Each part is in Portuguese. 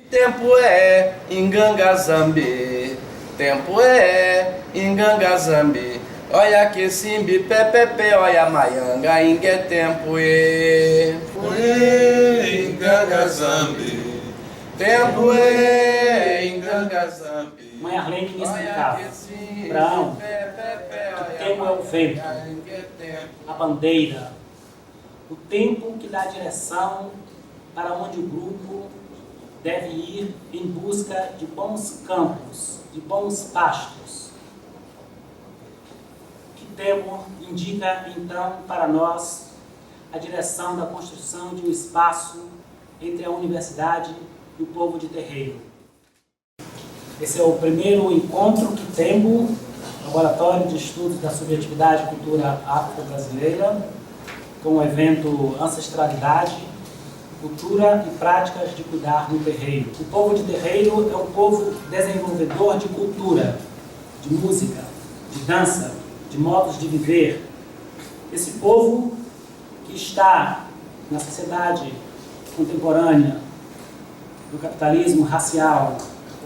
Tempo é Ingangazambi, tempo é Ingangazambi. Olha que simbi pepepe, olha maianga, ingue tempo é Ingangazambi, tempo é Ingangazambi. Mãe Arlene me explicava, Abraão, que tempo é o vento, a bandeira, o tempo que dá direção para onde o grupo deve ir em busca de bons campos, de bons pastos. Que tempo indica, então, para nós a direção da construção de um espaço entre a universidade e o povo de terreiro. Esse é o primeiro encontro que temos, Laboratório de Estudos da Subjetividade e Cultura Afro-Brasileira, com o evento Ancestralidade, Cultura e Práticas de Cuidar no Terreiro. O povo de terreiro é um povo desenvolvedor de cultura, de música, de dança, de modos de viver. Esse povo que está na sociedade contemporânea do capitalismo racial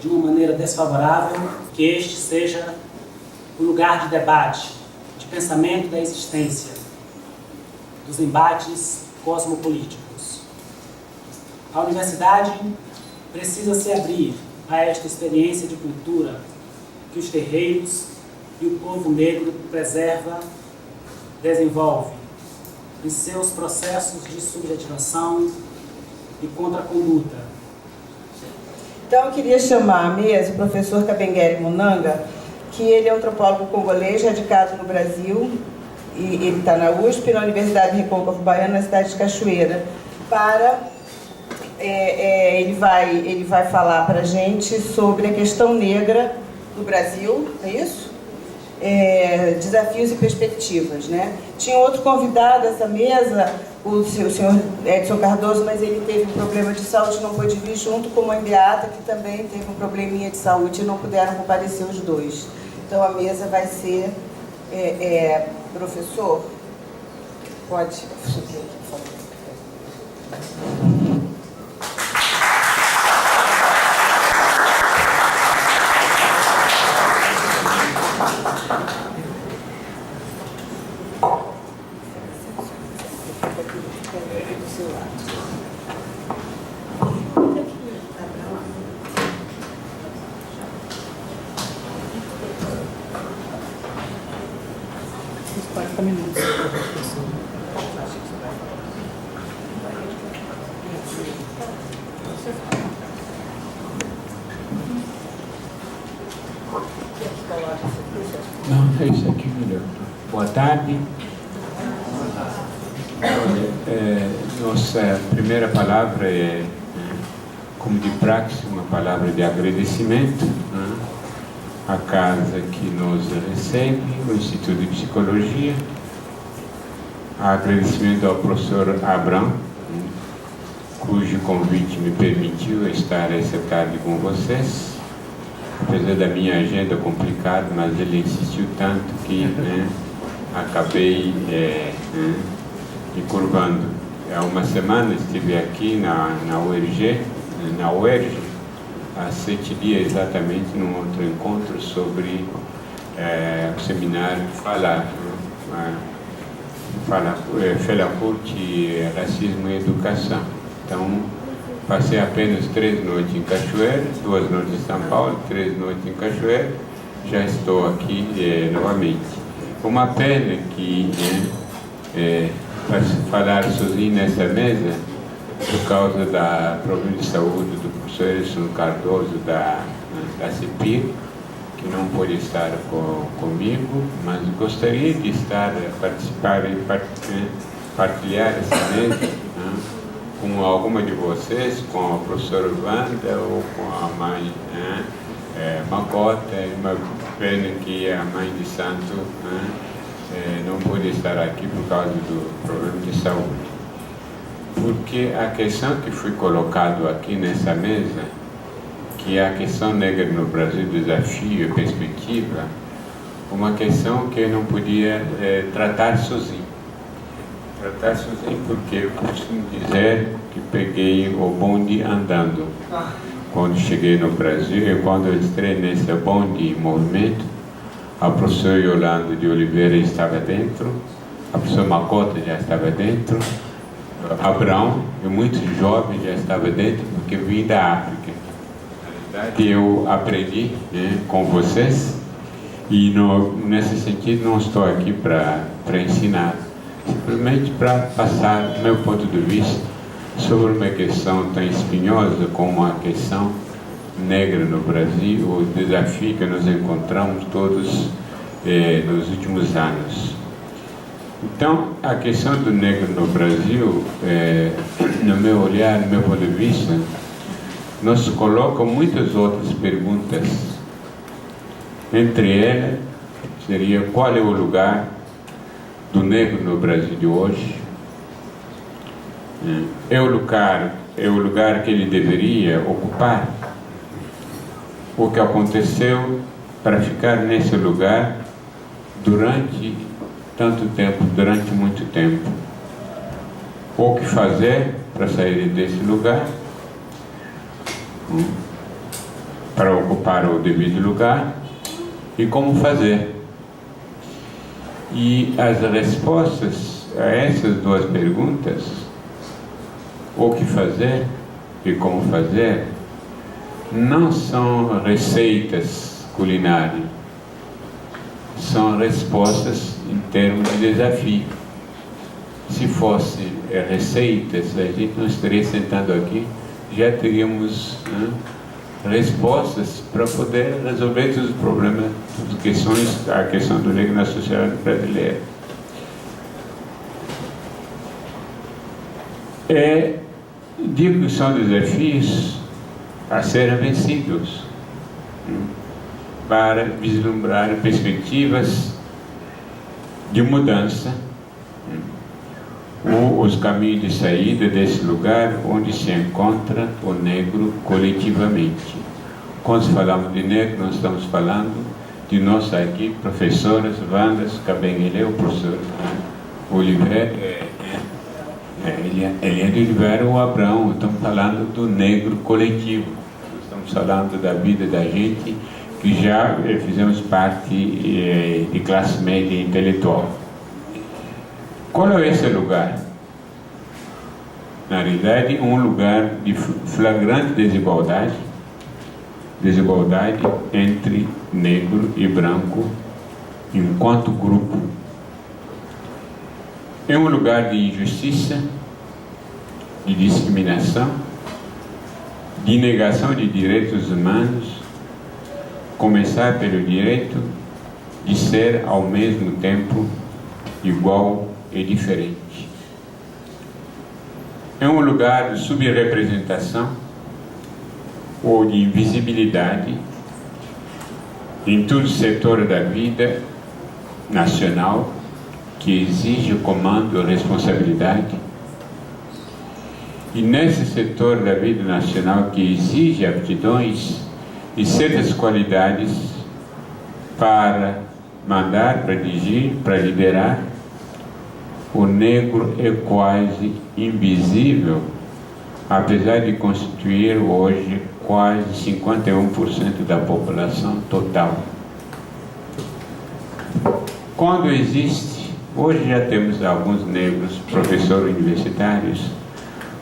de uma maneira desfavorável, que este seja o lugar de debate, de pensamento da existência, dos embates cosmopolíticos. A universidade precisa se abrir a esta experiência de cultura que os terreiros e o povo negro preserva, desenvolve em seus processos de subjetivação e contraconduta. Então, eu queria chamar à mesa o professor Kabengele Munanga, que ele é antropólogo congolês, radicado no Brasil, e ele está na USP, na Universidade Recôncavo Baiano, na cidade de Cachoeira, para... ele vai falar para a gente sobre a questão negra do Brasil, é isso? Desafios e perspectivas, né? Tinha outro convidado essa mesa, o senhor Edson Cardoso, mas ele teve um problema de saúde, não pôde vir, junto com a Beata, que também teve um probleminha de saúde e não puderam comparecer os dois. Então a mesa vai ser, professor, pode subir aqui, por favor. Não, é isso aqui melhor. Boa tarde. Nossa primeira palavra é, como de praxe, uma palavra de agradecimento, né, à casa que nos recebe, o Instituto de Psicologia. Agradecimento ao professor Abraão, cujo convite me permitiu estar essa tarde com vocês. Apesar da minha agenda complicada, mas ele insistiu tanto que acabei me curvando. Há uma semana estive aqui na UERJ, há 7 dias exatamente, num outro encontro sobre o seminário Felacourt, Racismo e Educação. Então, passei apenas 3 noites em Cachoeira, 2 noites em São Paulo, 3 noites em Cachoeira. Já estou aqui novamente. Uma pena que para falar sozinho nessa mesa, por causa da problema de saúde do professor Edson Cardoso da CEPIR, que não pôde estar comigo, mas gostaria de estar, participar e partilhar essa mesa com alguma de vocês, com a professora Wanda ou com a mãe Macota. É uma pena que a mãe de santo não pôde estar aqui por causa do problema de saúde. Porque a questão que foi colocada aqui nessa mesa, que é a questão negra no Brasil, desafio e perspectiva, uma questão que eu não podia tratar sozinho. Tratar sozinho porque eu costumo dizer que peguei o bonde andando. quando cheguei no Brasil e quando eu entrei nesse bonde movimento, a professora Yolanda de Oliveira estava dentro, a professora Macota já estava dentro, Abraão, e muitos jovens já estavam dentro, porque eu vim da África. Na verdade, eu aprendi, né, com vocês, e nesse sentido não estou aqui para ensinar, simplesmente para passar o meu ponto de vista sobre uma questão tão espinhosa como a questão negra no Brasil, o desafio que nós encontramos todos nos últimos anos. Então, a questão do negro no Brasil, no meu olhar, no meu ponto de vista, nos coloca muitas outras perguntas. Entre elas, seria qual é o lugar do negro no Brasil de hoje? É o lugar que ele deveria ocupar? O que aconteceu para ficar nesse lugar durante tanto tempo, durante muito tempo? O que fazer para sair desse lugar, para ocupar o devido lugar, e como fazer? E as respostas a essas duas perguntas, o que fazer e como fazer, não são receitas culinárias, são respostas em termos de desafio. Se fosse receitas, a gente não estaria sentado aqui, já teríamos, né, respostas para poder resolver todos os problemas, todas as questões, a questão do negro na sociedade brasileira. Digo que são desafios a serem vencidos, para vislumbrar perspectivas de mudança, ou os caminhos de saída desse lugar onde se encontra o negro coletivamente. Quando falamos de negro, nós estamos falando de nós aqui, professoras, Wandas, Cabenguele, o professor Oliveira, Eliane de Oliveira ou Abraão. Estamos falando do negro coletivo, estamos falando da vida da gente que já fizemos parte de classe média intelectual. Qual é esse lugar? Na realidade, um lugar de flagrante desigualdade entre negro e branco enquanto grupo. É um lugar de injustiça, de discriminação, de negação de direitos humanos, começar pelo direito de ser ao mesmo tempo igual e diferente. É um lugar de subrepresentação ou de invisibilidade em todo o setor da vida nacional que exige comando e responsabilidade. E nesse setor da vida nacional que exige aptidões e certas qualidades para mandar, para dirigir, para liderar, o negro é quase invisível, apesar de constituir hoje quase 51% da população total. Quando existe, hoje já temos alguns negros professores universitários,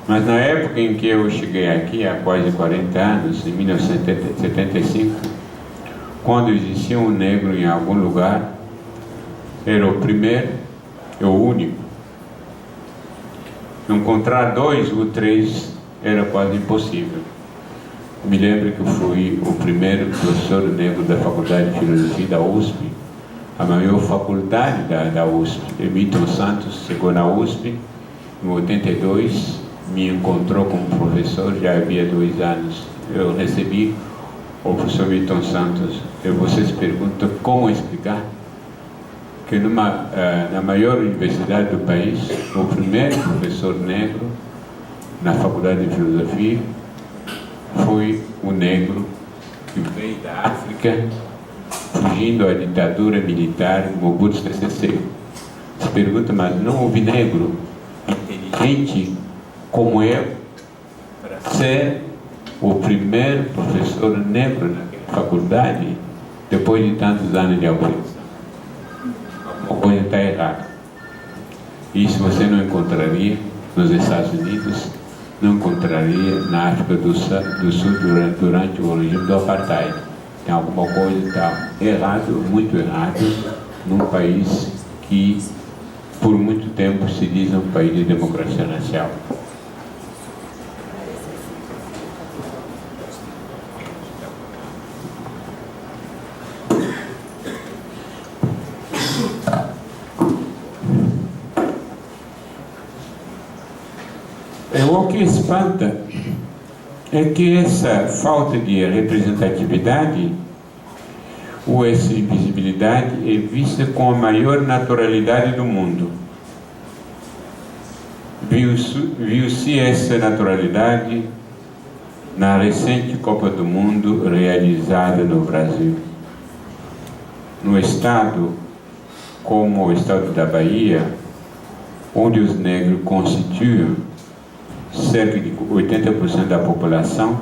mas na época em que eu cheguei aqui, há quase 40 anos, em 1975, quando existia um negro em algum lugar, era o primeiro, é o único. Encontrar dois ou três era quase impossível. Me lembro que eu fui o primeiro professor negro da Faculdade de Filosofia da USP, a maior faculdade da USP. Milton Santos chegou na USP em 82, me encontrou como professor, já havia 2 anos. Eu recebi o professor Milton Santos. E vocês perguntam como explicar que na maior universidade do país, o primeiro professor negro na Faculdade de Filosofia foi o negro que veio da África, fugindo à ditadura militar em Mobutu Sese Seko. Se pergunta, mas não houve negro inteligente como eu para ser o primeiro professor negro na faculdade depois de tantos anos de abolição. Uma coisa está errada. Isso você não encontraria nos Estados Unidos, não encontraria na África do Sul durante o regime do Apartheid. Tem alguma coisa que está errado, muito errado, num país que por muito tempo se diz um país de democracia racial. O que espanta é que essa falta de representatividade ou essa invisibilidade é vista com a maior naturalidade do mundo. Viu-se essa naturalidade na recente Copa do Mundo realizada no Brasil. No estado como o estado da Bahia, onde os negros constituem cerca de 80% da população,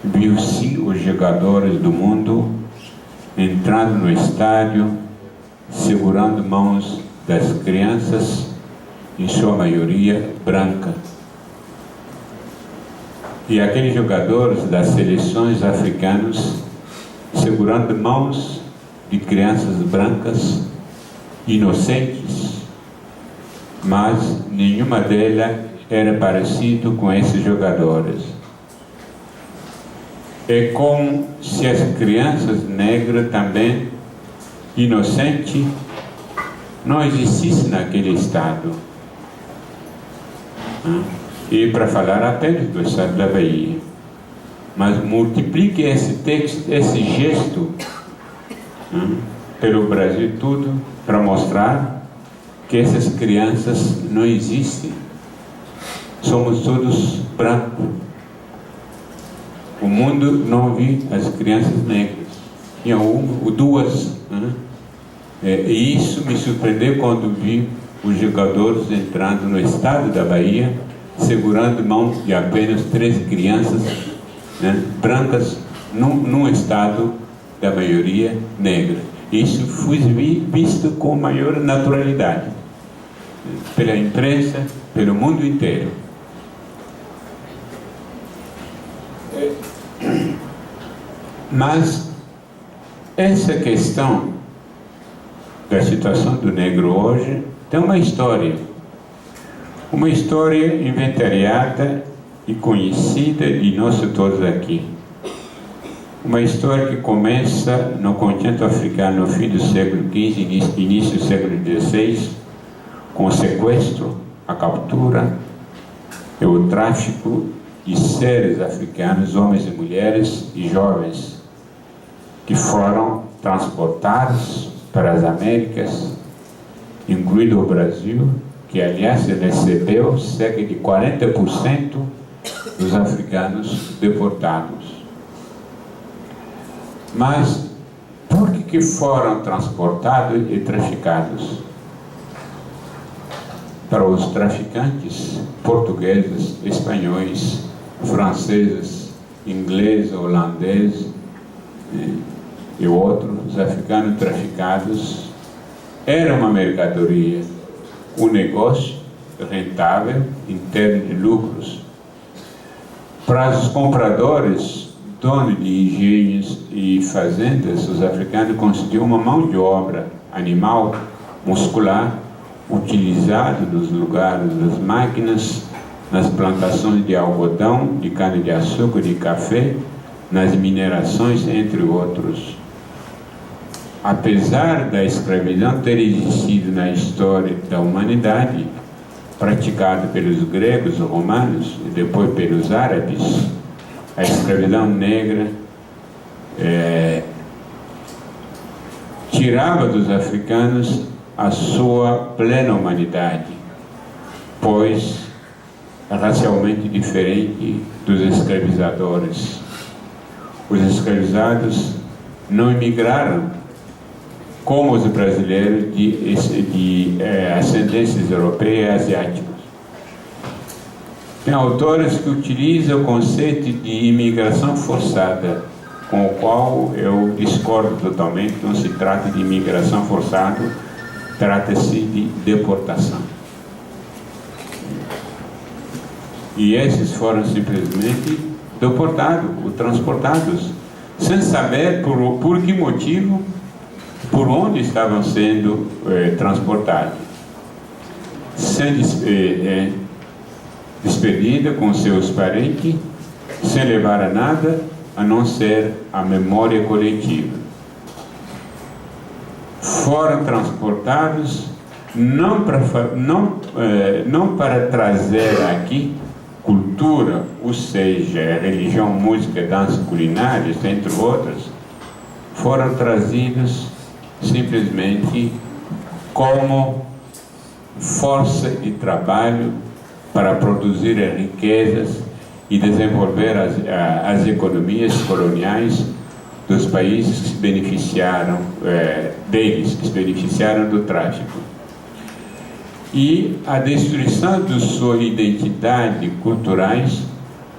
viu-se os jogadores do mundo entrando no estádio, segurando mãos das crianças, em sua maioria branca. E aqueles jogadores das seleções africanas segurando mãos de crianças brancas, inocentes, mas nenhuma delas era parecido com esses jogadores. É como se as crianças negras também, inocentes, não existissem naquele estado. E para falar apenas do estado da Bahia. Mas multiplique esse texto, esse gesto, pelo Brasil tudo, para mostrar que essas crianças não existem. Somos todos brancos. O mundo não viu as crianças negras. Tinha uma ou duas. E isso me surpreendeu quando vi os jogadores entrando no estado da Bahia, segurando mãos de apenas 3 crianças brancas num estado da maioria negra. Isso foi visto com maior naturalidade pela imprensa, pelo mundo inteiro. Mas essa questão da situação do negro hoje tem uma história inventariada e conhecida de nós todos aqui. Uma história que começa no continente africano no fim do século XV, início do século XVI, com o sequestro, a captura e o tráfico de seres africanos, homens e mulheres e jovens, que foram transportados para as Américas, incluindo o Brasil, que aliás recebeu cerca de 40% dos africanos deportados. Mas por que foram transportados e traficados? Para os traficantes portugueses, espanhóis, franceses, ingleses, holandeses e outros, os africanos traficados era uma mercadoria, um negócio rentável em termos de lucros. Para os compradores, donos de engenhos e fazendas, os africanos constituíam uma mão de obra animal, muscular, utilizado nos lugares das máquinas, nas plantações de algodão, de cana-de-açúcar, de café, nas minerações, entre outros. Apesar da escravidão ter existido na história da humanidade, praticada pelos gregos, romanos e depois pelos árabes, a escravidão negra tirava dos africanos a sua plena humanidade, pois racialmente diferente dos escravizadores. Os escravizados não emigraram como os brasileiros de ascendências europeias e asiáticas. Tem autores que utilizam o conceito de imigração forçada, com o qual eu discordo totalmente. Não se trata de imigração forçada, trata-se de deportação. E esses foram simplesmente deportados, ou transportados, sem saber por que motivo, por onde estavam sendo transportados. Sem despedida com seus parentes, sem levar a nada, a não ser a memória coletiva. Foram transportados não para trazer aqui cultura, ou seja, religião, música, dança, culinárias, entre outras, foram trazidos simplesmente como força de trabalho para produzir riquezas e desenvolver as economias coloniais dos países que se beneficiaram deles, que se beneficiaram do tráfico. E a destruição de sua identidade culturais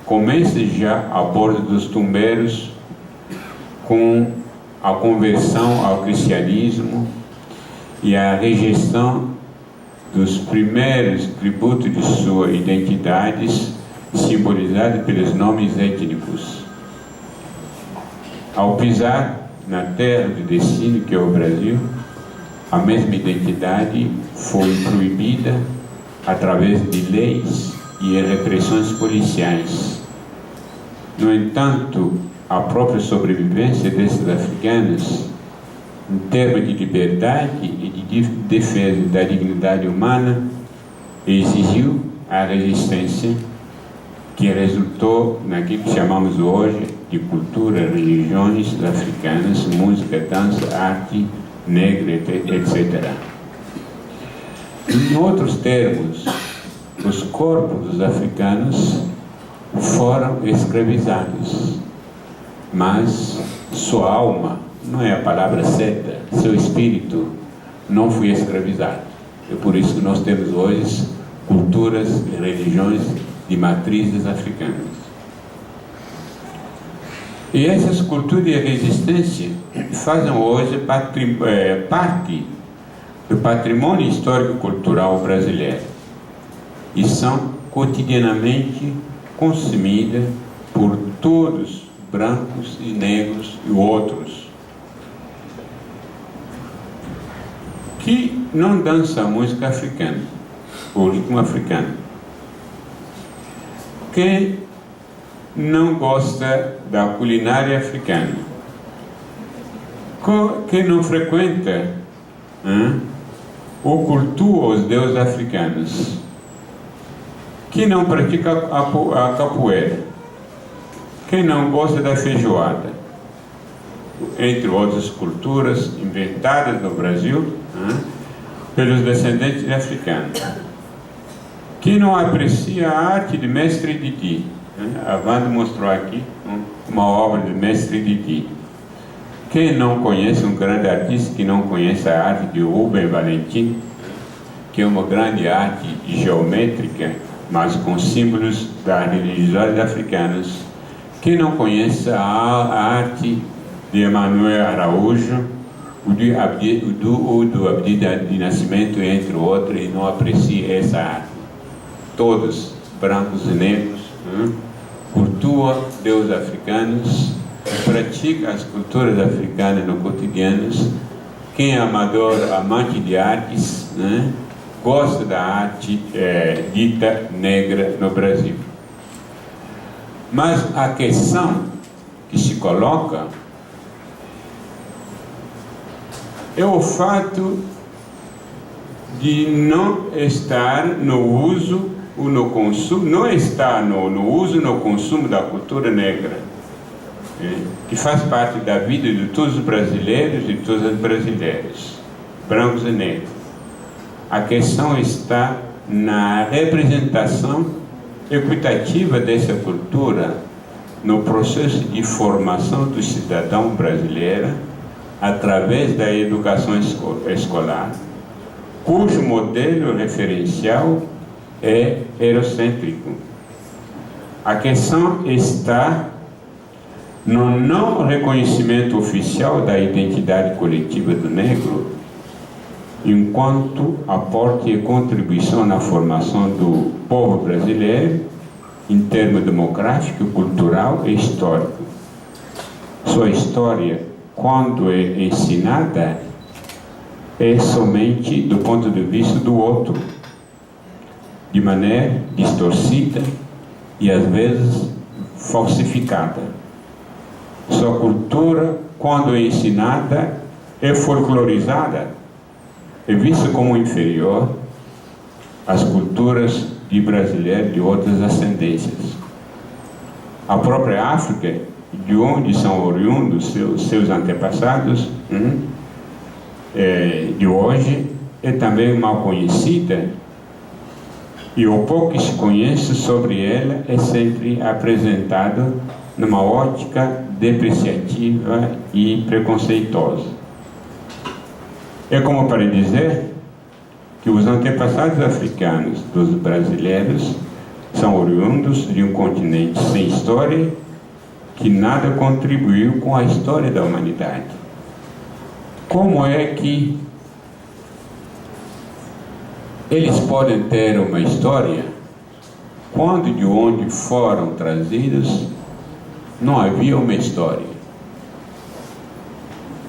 começa já a bordo dos tumbeiros, com a conversão ao cristianismo e a rejeição dos primeiros tributos de sua identidade, simbolizados pelos nomes étnicos. Ao pisar na terra de destino, que é o Brasil, a mesma identidade foi proibida através de leis e repressões policiais. No entanto, a própria sobrevivência desses africanos, em termos de liberdade e de defesa da dignidade humana, exigiu a resistência que resultou naquilo que chamamos hoje de cultura, religiões africanas, música, dança, arte negra, etc. Em outros termos, os corpos dos africanos foram escravizados, mas sua alma, não é a palavra certa, seu espírito não foi escravizado. É por isso que nós temos hoje culturas e religiões de matrizes africanas. E essas culturas de resistência fazem hoje parte do patrimônio histórico-cultural brasileiro e são cotidianamente consumidas por todos, brancos e negros e outros, que não dançam música africana, o ritmo africano. Quem não gosta da culinária africana? Quem não frequenta ou cultua os deuses africanos? Quem não pratica a capoeira? Quem não gosta da feijoada? Entre outras culturas inventadas no Brasil pelos descendentes de africanos. Quem não aprecia a arte de Mestre Didi? A Wanda mostrou aqui uma obra de Mestre Didi. Quem não conhece um grande artista que não conhece a arte de Rubem Valentim, que é uma grande arte geométrica, mas com símbolos da religiosidade africanas? Quem não conhece a arte de Emanuel Araújo, o do Abdi de Nascimento, entre outros, e não aprecia essa arte? Todos, brancos e negros, cultuam deuses africanos, pratica as culturas africanas no cotidiano. Quem é amador, amante de artes, gosta da arte dita negra no Brasil. Mas a questão que se coloca é o fato de não estar no uso ou no consumo, não estar no uso e no consumo da cultura negra, que faz parte da vida de todos os brasileiros e de todas as brasileiras, brancos e negros. A questão está na representação equitativa dessa cultura no processo de formação do cidadão brasileiro através da educação escolar, cujo modelo referencial é eurocêntrico, A questão está no não reconhecimento oficial da identidade coletiva do negro, enquanto aporte e contribuição na formação do povo brasileiro em termos demográfico, cultural e histórico. Sua história, quando é ensinada, é somente do ponto de vista do outro, de maneira distorcida e às vezes falsificada. Sua cultura, quando é ensinada, é folclorizada, é vista como inferior às culturas de brasileiros de outras ascendências. A própria África, de onde são oriundos seus antepassados, de hoje, é também mal conhecida, e o pouco que se conhece sobre ela é sempre apresentado numa ótica depreciativa e preconceituosa. É como para dizer que os antepassados africanos dos brasileiros são oriundos de um continente sem história, que nada contribuiu com a história da humanidade. Como é que eles podem ter uma história quando de onde foram trazidos não havia uma história?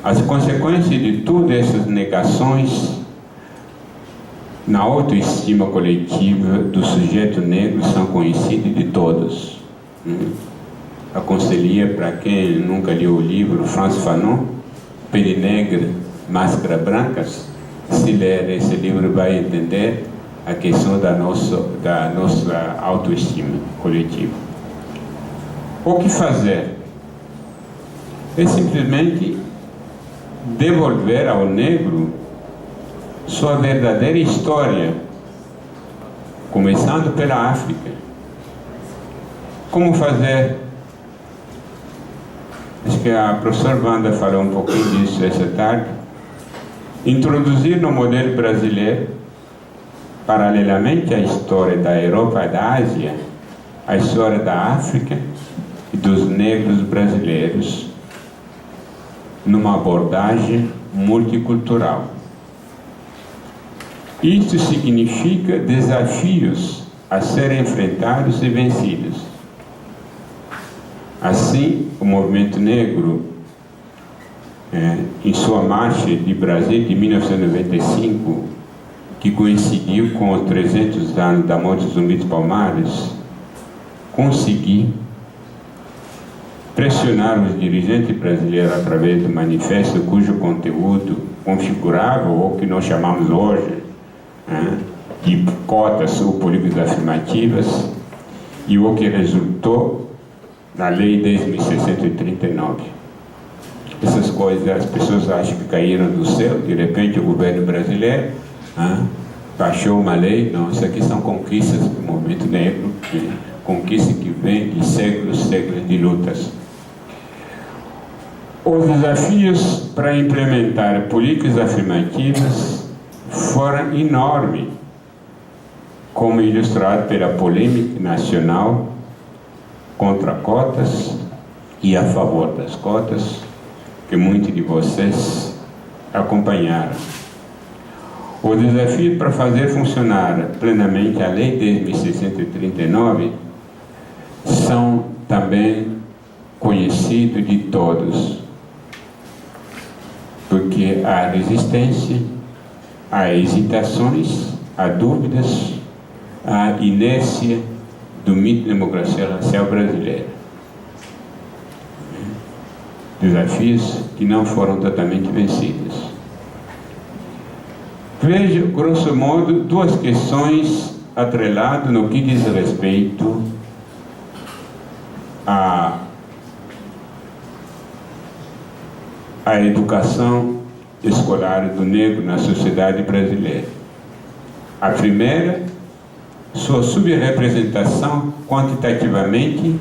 As consequências de todas essas negações na autoestima coletiva do sujeito negro são conhecidas de todos. Aconselho para quem nunca leu o livro Frantz Fanon, Pele Negra, Máscara Brancas, se ler esse livro vai entender a questão da nossa autoestima coletiva. O que fazer? É simplesmente devolver ao negro sua verdadeira história, começando pela África. Como fazer? Acho que a professora Wanda falou um pouquinho disso essa tarde. Introduzir no modelo brasileiro, paralelamente à história da Europa e da Ásia, a história da África e dos negros brasileiros, numa abordagem multicultural. Isto significa desafios a serem enfrentados e vencidos. Assim, o movimento negro, em sua marcha de Brasília de 1995, que coincidiu com os 300 anos da morte de Zumbi dos Palmares, conseguiu pressionar os dirigentes brasileiros através do manifesto cujo conteúdo configurava o que nós chamamos hoje de cotas ou políticas afirmativas, e o que resultou na Lei 10.639. Essas coisas as pessoas acham que caíram do céu, de repente o governo brasileiro baixou uma lei. Não, isso aqui são conquistas do movimento negro, conquistas que vêm de séculos de lutas. Os desafios para implementar políticas afirmativas foram enormes, como ilustrado pela polêmica nacional contra cotas e a favor das cotas, que muitos de vocês acompanharam. O desafio para fazer funcionar plenamente a Lei 10.639 são também conhecidos de todos, porque há resistência, há hesitações, há dúvidas, há inércia do mito de democracia racial brasileira. Desafios que não foram totalmente vencidos. Veja, grosso modo, duas questões atreladas no que diz respeito à educação escolar do negro na sociedade brasileira. A primeira, sua subrepresentação quantitativamente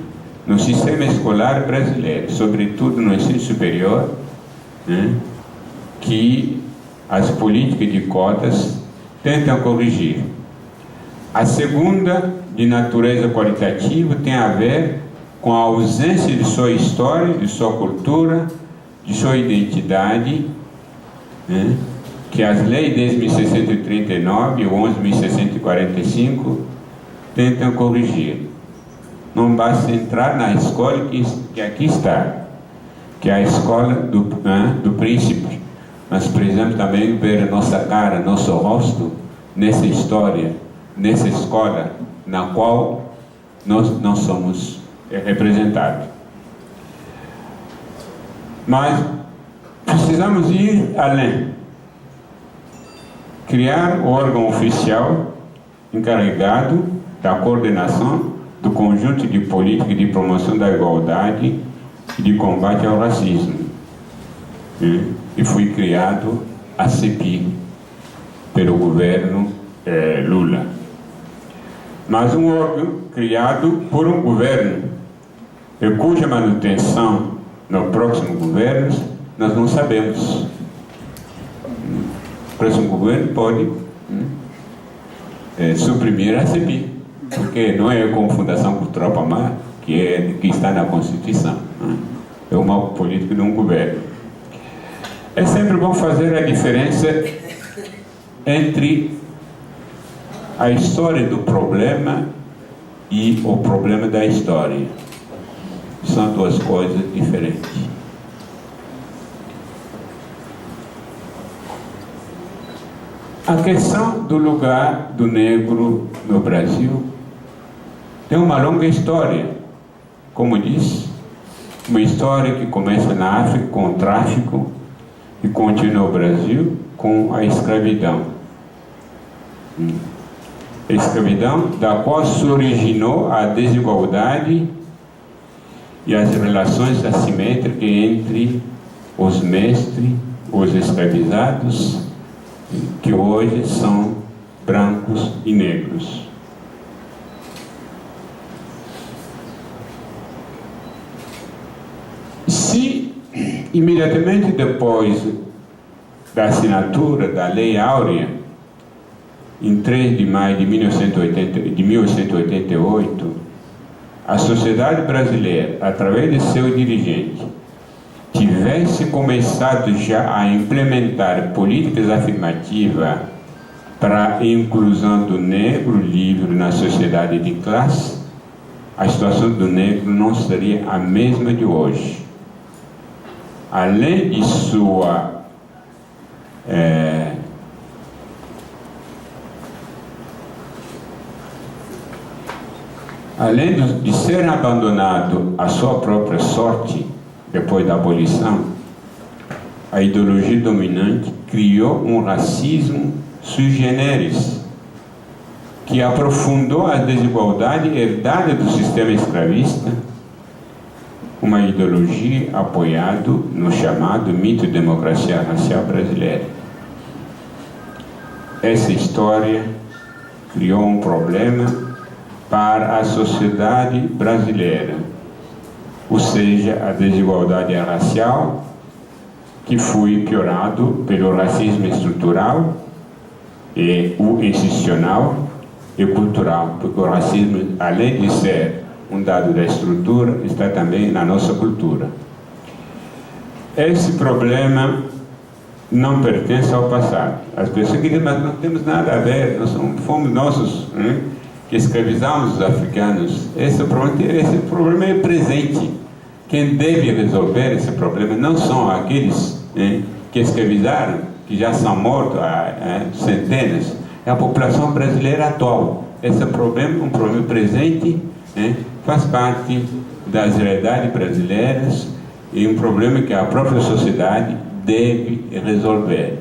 no sistema escolar brasileiro, sobretudo no ensino superior, que as políticas de cotas tentam corrigir. A segunda, de natureza qualitativa tem a ver com a ausência de sua história, de sua cultura, de sua identidade, né, que as leis desde 1639 e 11.645 tentam corrigir. Não basta entrar na escola que aqui está, que é a escola do príncipe, mas precisamos também ver nossa cara, nosso rosto nessa história, nessa escola na qual nós não somos representados. Mas precisamos ir além. Criar o órgão oficial encarregado da coordenação do conjunto de política de promoção da igualdade e de combate ao racismo. E foi criado a CEPI pelo governo Lula. Mas um órgão criado por um governo e cuja manutenção no próximo governo nós não sabemos. O próximo governo pode suprimir a CEPI, porque não é como Fundação Cultural Palmar, que está na Constituição. É uma política de um governo. É sempre bom fazer a diferença entre a história do problema e o problema da história. São duas coisas diferentes. A questão do lugar do negro no Brasil tem uma longa história. Como disse, uma história que começa na África com o tráfico e continua no Brasil com a escravidão. A escravidão da qual se originou a desigualdade e as relações assimétricas entre os mestres, os escravizados, que hoje são brancos e negros. Se imediatamente depois da assinatura da Lei Áurea, em 3 de maio de 1888, a sociedade brasileira, através de seu dirigente, tivesse começado já a implementar políticas afirmativas para a inclusão do negro livre na sociedade de classe, a situação do negro não seria a mesma de hoje. Além de sua além de ser abandonado à sua própria sorte depois da abolição, a ideologia dominante criou um racismo sui generis que aprofundou a desigualdade herdada do sistema escravista, uma ideologia apoiada no chamado mito de democracia racial brasileira. Essa história criou um problema para a sociedade brasileira, ou seja, a desigualdade racial, que foi piorado pelo racismo estrutural e o institucional e cultural, porque o racismo, além de ser um dado da estrutura, está também na nossa cultura. Esse problema não pertence ao passado. As pessoas dizem, mas não temos nada a ver, nós fomos nossos, que escravizamos os africanos. Esse problema é presente. Quem deve resolver esse problema não são aqueles que escravizaram, que já são mortos há centenas, é a população brasileira atual. Esse problema é um problema presente, faz parte das realidades brasileiras e um problema que a própria sociedade deve resolver.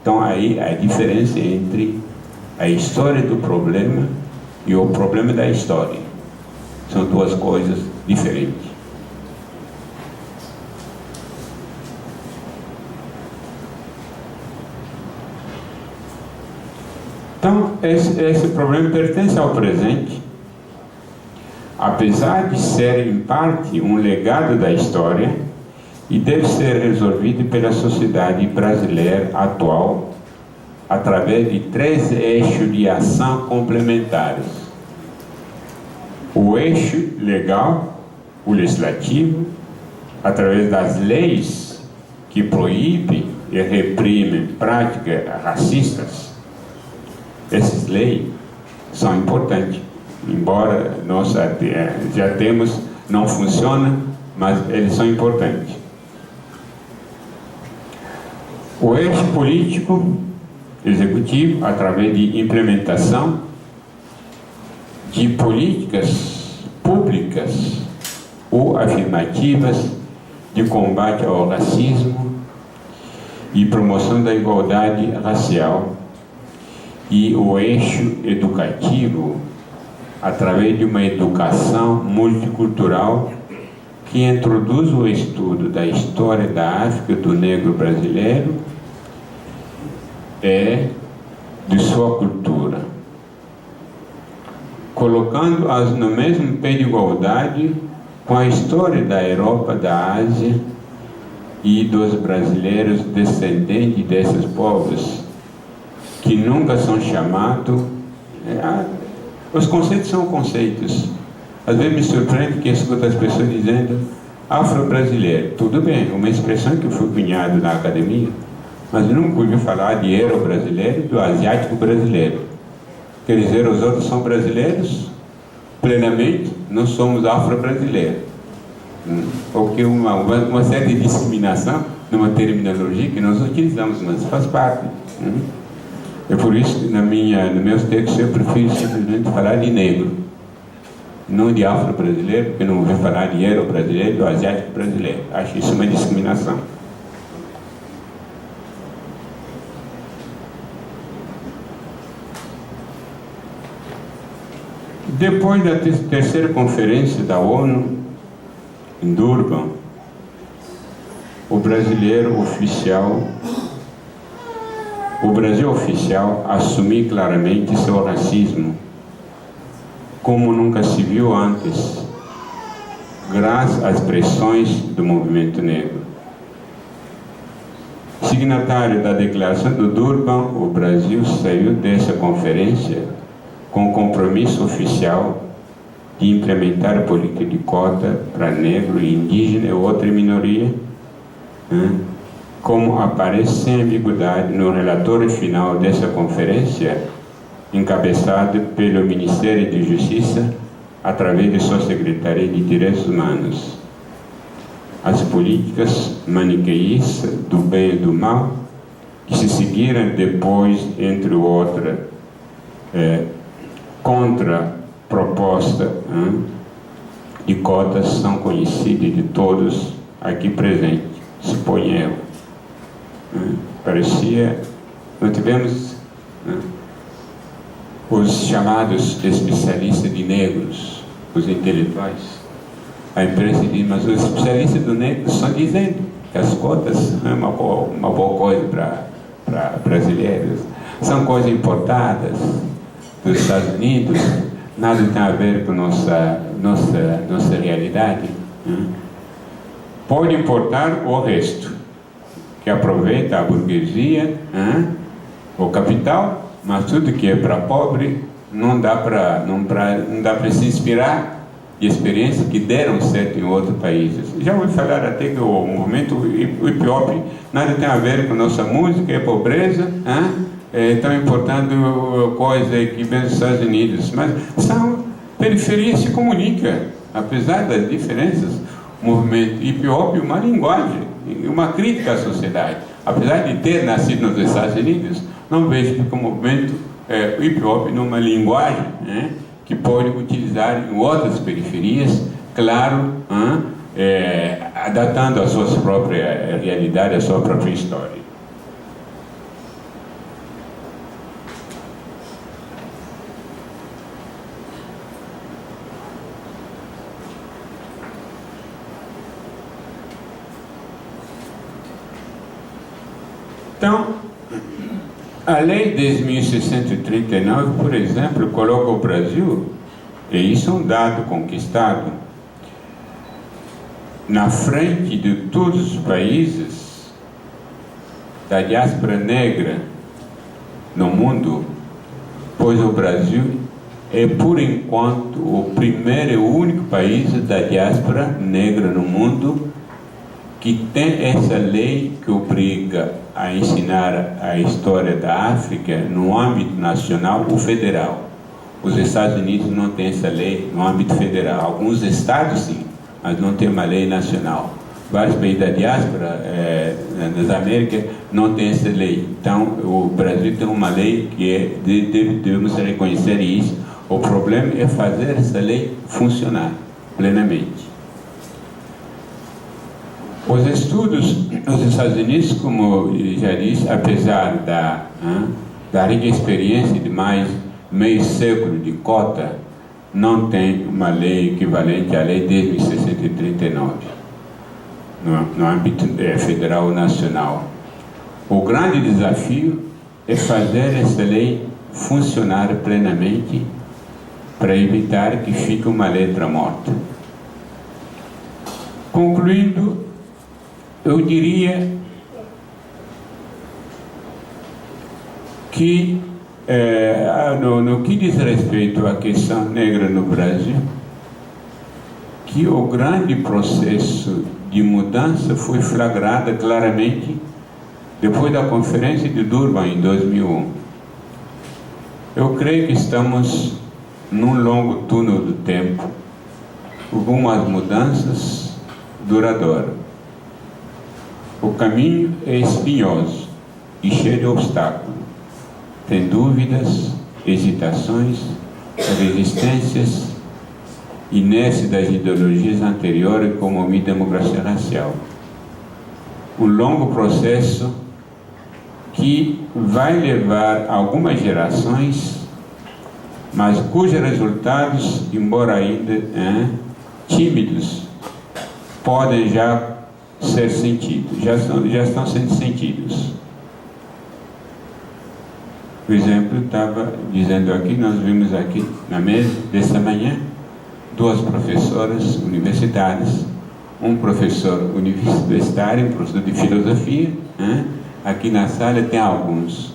Então aí a diferença entre a história do problema e o problema da história. São duas coisas diferentes. Então, esse problema pertence ao presente, apesar de ser, em parte, um legado da história, e deve ser resolvido pela sociedade brasileira atual, através de 3 eixos de ação complementares. o eixo legal, o legislativo, através das leis que proíbem e reprimem práticas racistas. Essas leis são importantes, embora nós já temos, não funciona, mas eles são importantes. O eixo político, executivo, através de implementação de políticas públicas ou afirmativas de combate ao racismo e promoção da igualdade racial, e o eixo educativo através de uma educação multicultural que introduz o estudo da história da África do negro brasileiro de sua cultura, colocando-as no mesmo pé de igualdade com a história da Europa, da Ásia e dos brasileiros descendentes desses povos, que nunca são chamados. Os conceitos são conceitos. Às vezes me surpreende que escuto as pessoas dizendo afro-brasileiro. Tudo bem, uma expressão que eu fui cunhado na academia, mas nunca ouvi falar de euro-brasileiro e do asiático brasileiro. Quer dizer, os outros são brasileiros plenamente, não somos afro-brasileiros. Porque uma certa discriminação numa terminologia que nós utilizamos, mas faz parte. É por isso que nos meus textos eu prefiro simplesmente falar de negro, não de afro-brasileiro, porque não ouvi falar de euro-brasileiro e do asiático brasileiro. Acho isso uma discriminação. Depois da terceira conferência da ONU, em Durban, o Brasil oficial assumiu claramente seu racismo, como nunca se viu antes, graças às pressões do movimento negro. Signatário da Declaração do Durban, o Brasil saiu dessa conferência com compromisso oficial de implementar a política de cota para negro, indígena e outra minoria, como aparece sem ambiguidade no relatório final dessa conferência, encabeçado pelo Ministério de Justiça através de sua Secretaria de Direitos Humanos. As políticas maniqueístas do bem e do mal, que se seguiram depois, entre outras, contra proposta de cotas, são conhecidas de todos aqui presentes, suponho eu. Nós tivemos os chamados especialistas de negros, os intelectuais. A imprensa diz, mas os especialistas do negro estão dizendo que as cotas são uma boa coisa para brasileiros, são coisas importadas dos Estados Unidos, nada tem a ver com nossa realidade. Pode importar o resto, que aproveita a burguesia, o capital, mas tudo que é para pobre não dá para se inspirar de experiências que deram certo em outros países. Já ouvi falar até que o movimento hip hop nada tem a ver com nossa música, é pobreza, estão importando coisas que vêm dos Estados Unidos, mas são periferias se comunicam, apesar das diferenças. O movimento hip hop é uma linguagem, uma crítica à sociedade. Apesar de ter nascido nos Estados Unidos, não vejo que o movimento hip hop numa linguagem que pode utilizar em outras periferias, claro, adaptando a sua própria realidade, a sua própria história. Então, a Lei 10.639, por exemplo, coloca o Brasil, e isso é um dado conquistado, na frente de todos os países da diáspora negra no mundo, pois o Brasil é, por enquanto, o primeiro e único país da diáspora negra no mundo que tem essa lei que obriga a ensinar a história da África no âmbito nacional ou federal. Os Estados Unidos não têm essa lei no âmbito federal. Alguns estados sim, mas não tem uma lei nacional. Vários países da diáspora, nas Américas, não tem essa lei. Então, o Brasil tem uma lei que devemos reconhecer isso. O problema é fazer essa lei funcionar plenamente. Os estudos nos Estados Unidos, como já disse, apesar da rica experiência de mais meio século de cota, não tem uma lei equivalente à lei de 1639, no âmbito federal ou nacional. O grande desafio é fazer essa lei funcionar plenamente para evitar que fique uma letra morta. Concluindo, eu diria que no que diz respeito à questão negra no Brasil, que o grande processo de mudança foi flagrado claramente depois da Conferência de Durban em 2001. Eu creio que estamos num longo túnel do tempo, algumas mudanças duradouras. O caminho é espinhoso e cheio de obstáculos. Tem dúvidas, hesitações, resistências, inércia das ideologias anteriores como a democracia racial. Um longo processo que vai levar algumas gerações, mas cujos resultados, embora ainda tímidos, podem já ser sentidos, já estão sendo sentidos. Por exemplo, estava dizendo aqui, nós vimos aqui na mesa desta manhã, duas professoras universitárias, um professor universitário, um professor de filosofia, aqui na sala tem alguns.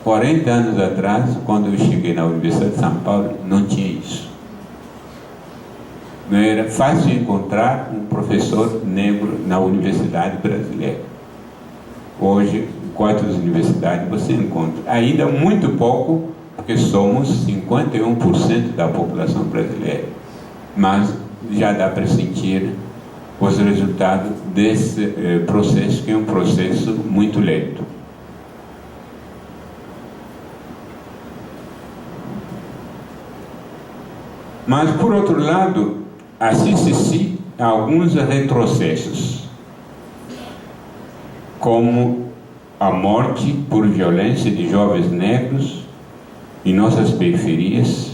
40 anos atrás, quando eu cheguei na Universidade de São Paulo, não tinha isso. Não era fácil encontrar um professor negro na universidade brasileira. Hoje, em 4 universidades você encontra. Ainda muito pouco, porque somos 51% da população brasileira. Mas já dá para sentir os resultados desse processo, que é um processo muito lento. Mas, por outro lado, assiste-se a alguns retrocessos, como a morte por violência de jovens negros em nossas periferias,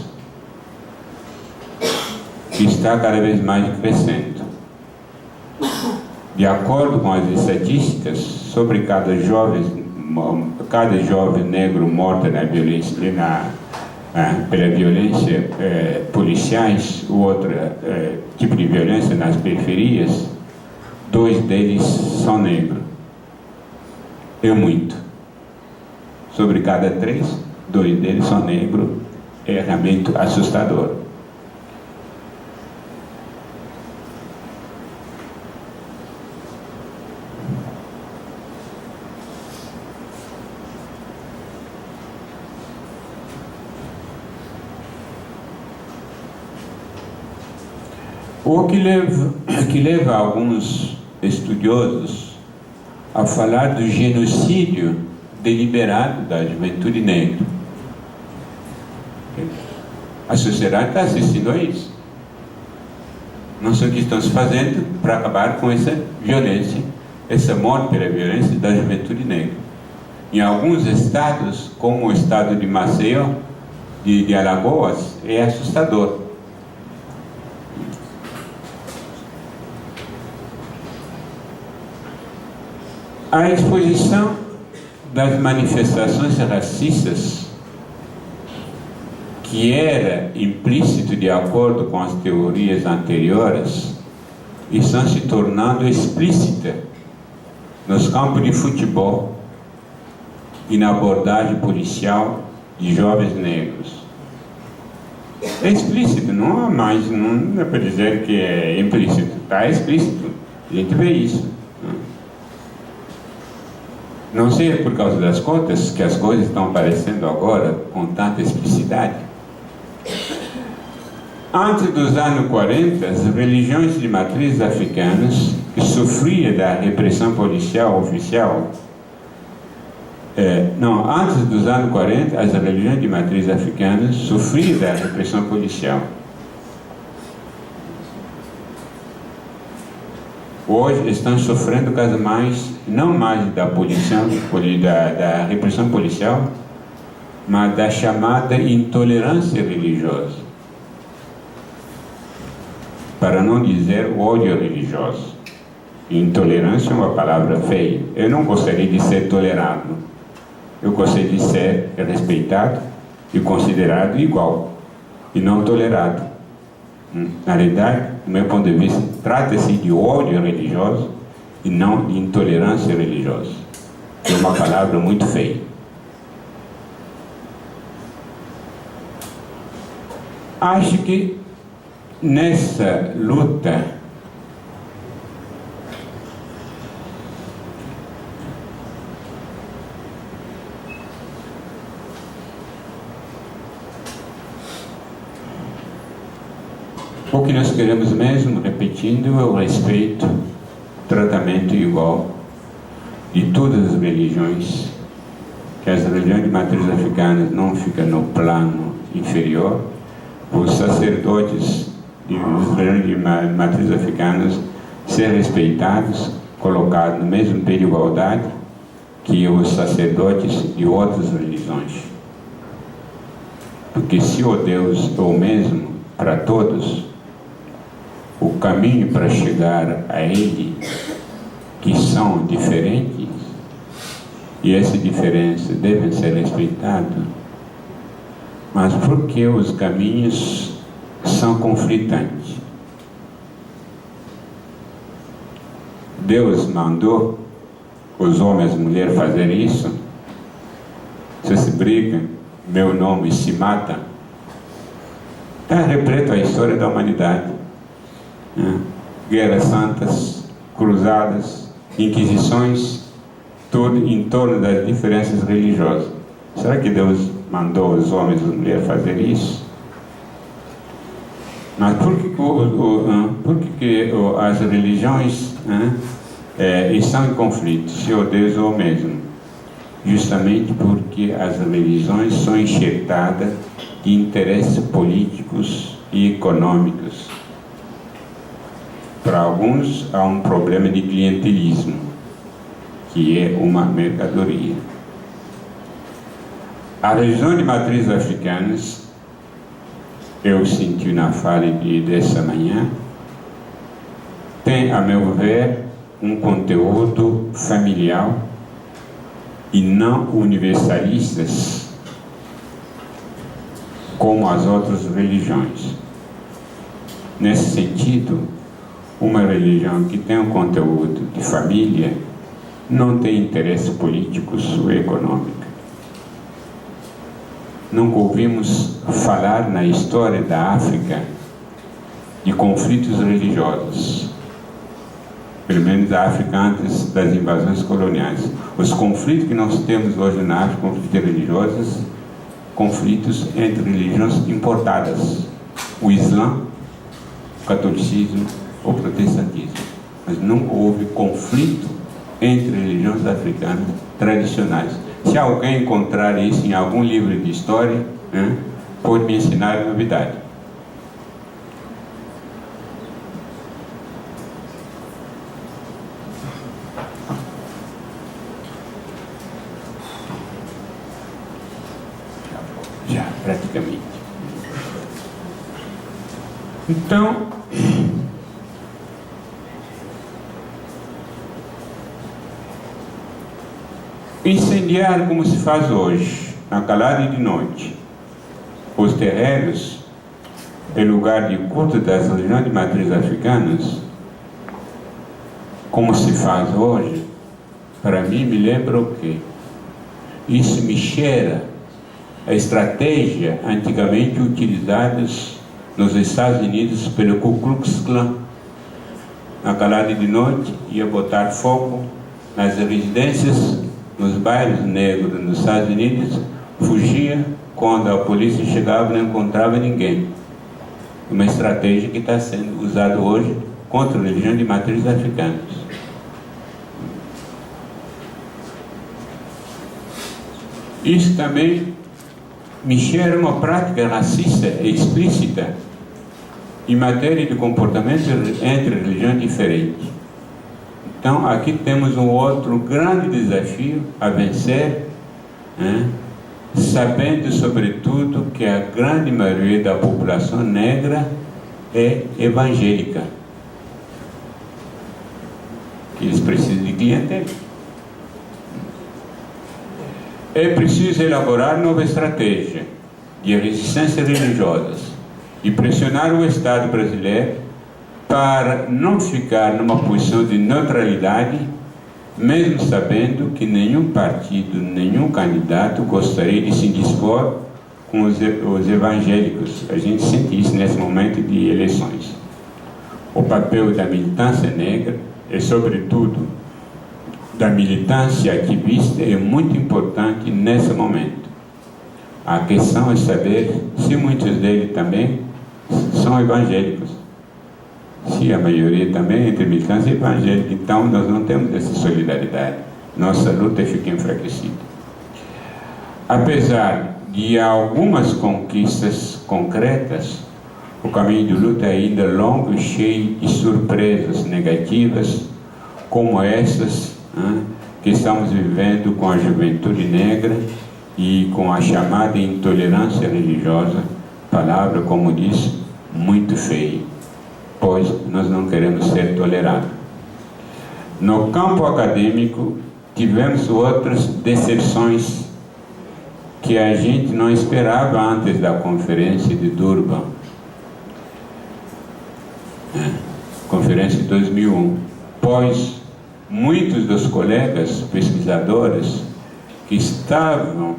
que está cada vez mais crescendo. De acordo com as estatísticas, sobre cada jovem negro morto na violência, pela violência policiais ou outro tipo de violência nas periferias, 2 deles são negros. É muito. Sobre cada 3, 2 deles são negros. É realmente assustador. O que leva alguns estudiosos a falar do genocídio deliberado da juventude negra. A sociedade está assistindo a isso. Não sei o que estão se fazendo para acabar com essa violência, essa morte pela violência da juventude negra. Em alguns estados, como o estado de Maceió, de Alagoas, é assustador. A exposição das manifestações racistas, que era implícito de acordo com as teorias anteriores, estão se tornando explícita nos campos de futebol e na abordagem policial de jovens negros. É explícito, não, mas não é para dizer que é implícito, está explícito, a gente vê isso. Não sei por causa das contas que as coisas estão aparecendo agora com tanta explicidade. Antes dos anos 40, as religiões de matriz africanas que sofriam da repressão policial oficial, antes dos anos 40, as religiões de matriz africanas sofriam da repressão policial. Hoje estão sofrendo cada vez mais, não mais da repressão policial, mas da chamada intolerância religiosa, para não dizer ódio religioso. Intolerância é uma palavra feia. Eu não gostaria de ser tolerado. Eu gostaria de ser respeitado e considerado igual, e não tolerado. Na realidade, do meu ponto de vista, trata-se de ódio religioso e não de intolerância religiosa. É uma palavra muito feia. Acho que nessa luta o que nós queremos mesmo, repetindo, é o respeito, tratamento igual de todas as religiões, que as religiões de matriz africanas não ficam no plano inferior, os sacerdotes das religiões de matriz africanas ser respeitados, colocados no mesmo pé de igualdade que os sacerdotes de outras religiões. Porque se o Deus é o mesmo para todos, o caminho para chegar a Ele, que são diferentes, e essa diferença deve ser respeitada, mas por que os caminhos são conflitantes? Deus mandou os homens e as mulheres fazer isso? Se brigam, meu nome se mata. Está repleto a história da humanidade. Guerras santas, cruzadas, inquisições, tudo em torno das diferenças religiosas. Será que Deus mandou os homens e as mulheres fazer isso? Mas por que as religiões estão em conflito, se o Deus é o mesmo? Justamente porque as religiões são enxertadas de interesses políticos e econômicos. Para alguns, há um problema de clientelismo, que é uma mercadoria. A religião de matriz africanas, eu senti na fala dessa manhã, tem, a meu ver, um conteúdo familiar e não universalistas como as outras religiões. Nesse sentido, uma religião que tem um conteúdo de família não tem interesses políticos ou econômicos. Nunca ouvimos falar na história da África de conflitos religiosos, pelo menos da África antes das invasões coloniais. Os conflitos que nós temos hoje na África, conflitos religiosos, conflitos entre religiões importadas, o Islã, o catolicismo, o protestantismo. Mas nunca houve conflito entre religiões africanas tradicionais. Se alguém encontrar isso em algum livro de história, pode me ensinar a novidade. Já, praticamente. Então, incendiar como se faz hoje, na calada de noite, os terreiros, em lugar de culto das religiões de matriz africanas, como se faz hoje, para mim me lembra o quê? Isso me cheira a estratégia antigamente utilizada nos Estados Unidos pelo Ku Klux Klan. Na calada de noite, ia botar fogo nas residências, nos bairros negros nos Estados Unidos, fugia, quando a polícia chegava não encontrava ninguém. Uma estratégia que está sendo usada hoje contra a religião de matriz africanas. Isso também me cheira uma prática racista explícita em matéria de comportamento entre religiões diferentes. Então, aqui temos um outro grande desafio a vencer, né? Sabendo, sobretudo, que a grande maioria da população negra é evangélica. Que eles precisam de clientela. É preciso elaborar nova estratégia de resistência religiosas e pressionar o Estado brasileiro para não ficar numa posição de neutralidade, mesmo sabendo que nenhum partido, nenhum candidato gostaria de se dispor com os evangélicos. A gente sente isso nesse momento de eleições. O papel da militância negra e, sobretudo, da militância ativista é muito importante nesse momento. A questão é saber se muitos deles também são evangélicos. Se a maioria também entre militância evangélica, então nós não temos essa solidariedade. Nossa luta fica enfraquecida. Apesar de algumas conquistas concretas, o caminho de luta é ainda longo e cheio de surpresas negativas, como essas que estamos vivendo com a juventude negra e com a chamada intolerância religiosa, palavra, como disse, muito feia, pois nós não queremos ser tolerados. No campo acadêmico, tivemos outras decepções que a gente não esperava antes da conferência de Durban, conferência de 2001, pois muitos dos colegas pesquisadores que estavam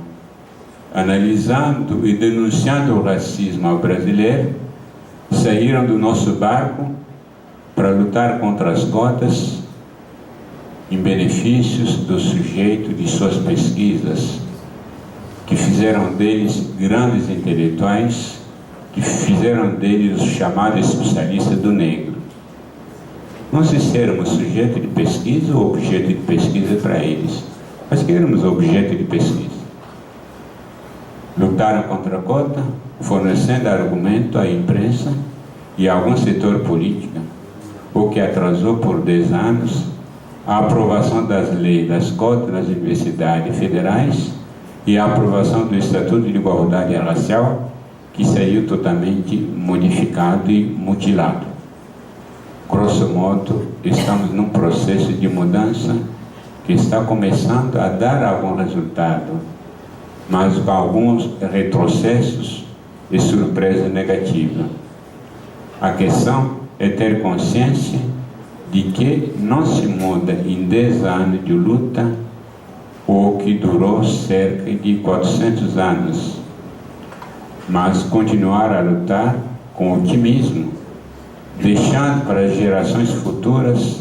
analisando e denunciando o racismo ao brasileiro saíram do nosso barco para lutar contra as cotas em benefícios do sujeito de suas pesquisas, que fizeram deles grandes intelectuais, que fizeram deles os chamados especialistas do negro. Não se sermos sujeito de pesquisa ou objeto de pesquisa para eles, mas que éramos objeto de pesquisa. Lutaram contra a cota, fornecendo argumento à imprensa e a algum setor político, o que atrasou por 10 anos a aprovação das leis das cotas nas universidades federais e a aprovação do Estatuto de Igualdade Racial, que saiu totalmente modificado e mutilado. Grosso modo, estamos num processo de mudança que está começando a dar algum resultado, mas com alguns retrocessos e surpresa negativa. A questão é ter consciência de que não se muda em 10 anos de luta o que durou cerca de 400 anos, mas continuar a lutar com otimismo, deixando para as gerações futuras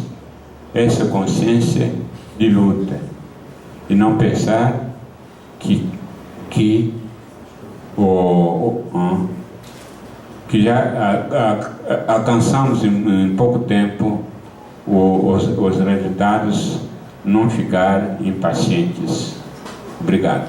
essa consciência de luta e não pensar que já alcançamos em pouco tempo os resultados, não ficar impacientes. Obrigado.